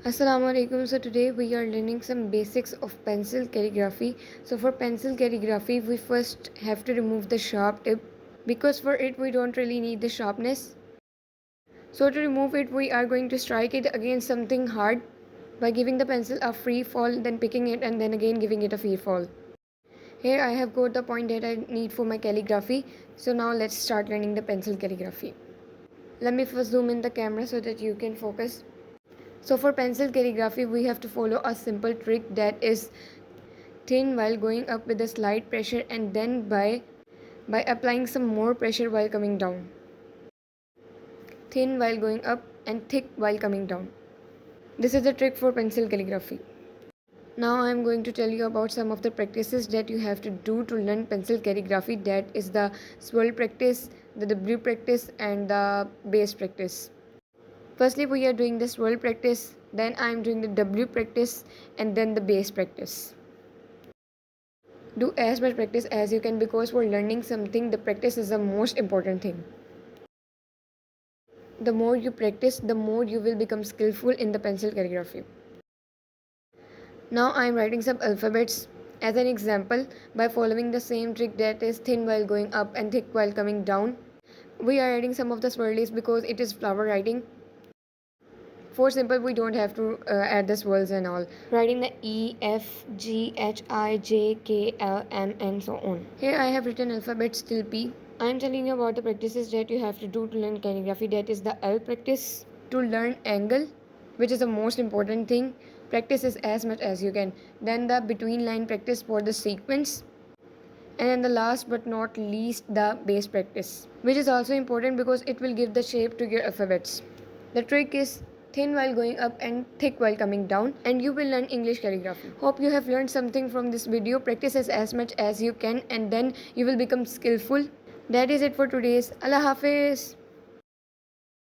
Assalamu alaikum. So today we are learning some basics of pencil calligraphy. So for pencil calligraphy we first have to remove the sharp tip because for it we don't really need the sharpness. So to remove it we are going to strike it against something hard by giving the pencil a free fall, then picking it and then again giving it a free fall. Here I have got the point that I need for my calligraphy. So now let's start learning the pencil calligraphy. Let me first zoom in the camera so that you can focus. So for pencil calligraphy we have to follow a simple trick, that is thin while going up with a slight pressure and then by applying some more pressure while coming down. Thin while going up and thick while coming down. This is the trick for pencil calligraphy. Now I am going to tell you about some of the practices that you have to do to learn pencil calligraphy, that is the swirl practice, the W practice and the base practice. Firstly, we are doing the swirl practice, then I am doing the W practice and then the base practice. Do as much practice as you can because for learning something, the practice is the most important thing. The more you practice, the more you will become skillful in the pencil calligraphy. Now I am writing some alphabets as an example by following the same trick, that is thin while going up and thick while coming down. We are adding some of the swirlies because it is flower writing. For simple, we don't have to add the swirls and all. Writing the E, F, G, H, I, J, K, L, M and so on. Here I have written alphabets till P. I am telling you about the practices that you have to do to learn calligraphy. That is the L practice. To learn angle, which is the most important thing. Practice is as much as you can. Then the between line practice for the sequence. And then the last but not least, the base practice, which is also important because it will give the shape to your alphabets. The trick is thin while going up and thick while coming down, and you will learn English calligraphy. Hope you have learned something from this video. Practice as much as you can and then you will become skillful. That is it for today's. Allah Hafiz.